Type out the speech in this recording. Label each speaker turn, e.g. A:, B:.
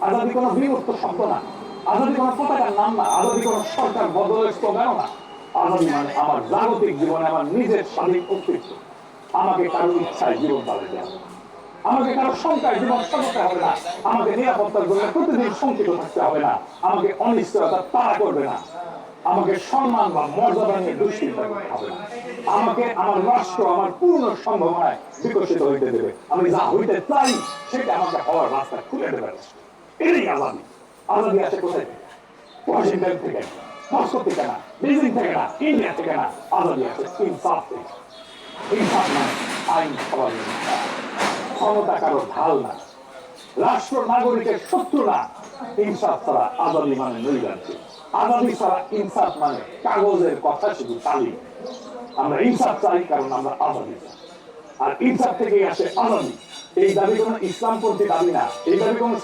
A: আজাদী কোনো বিমুক্ত শব্দ না, আজাদী কোনো পতাকার নাম না, আজাদী কোনো সরকার বদলের স্লোগানও না। আজাদী মানে আমার জাগতিক জীবনে আমার নিজের স্বাধীন অস্তিত্ব। আমাকে কারো ইচ্ছায় জীবন চালাতে দেওয়া, আমাকে কারো শঙ্কায় জীবন সাজাতে হবে না, আমাকে নিরাপত্তার জন্য প্রতিদিন শঙ্কিত থাকতে হবে না, আমাকে অনিশ্চয়তা তাড়া করবে না, আমাকে সম্মান বা মর্যাদা নিয়ে দুশ্চিন্তা করতে হবে না, আমাকে আমার রাষ্ট্র আমার পূর্ণ সম্ভাবনায় বিকশিত হইতে দেবে। আমি যা হইতে চাই সেটা আমাকে হওয়ার রাস্তা খুলে দেবে। এটাই আজাদী। আজাদী আসে কোথায় থেকে? ওয়াশিংটন থেকে, মস্কো থেকে না, বেজিং থেকে না, ইন্ডিয়া থেকে না। আজাদী আসে ইনসাফ থেকে। ইনসাফ মানে আইন সবার ক্ষমতা কারো ঢাল না, রাষ্ট্র নাগরিকের শত্রু না। ইনসাফ ছাড়া আজাদী মানে নৈরাজ্য, আজাদী ছাড়া ইনসাফ মানে কাগজের কথা শুধু তালি। আমরা ইনসাফ চাই কারণ আমরা আজাদী চাই, আর ইনসাফ থেকেই আসে আজাদী। এই দাবি কোনো ইসলামপন্থী দাবি না, এই দাবি কোনো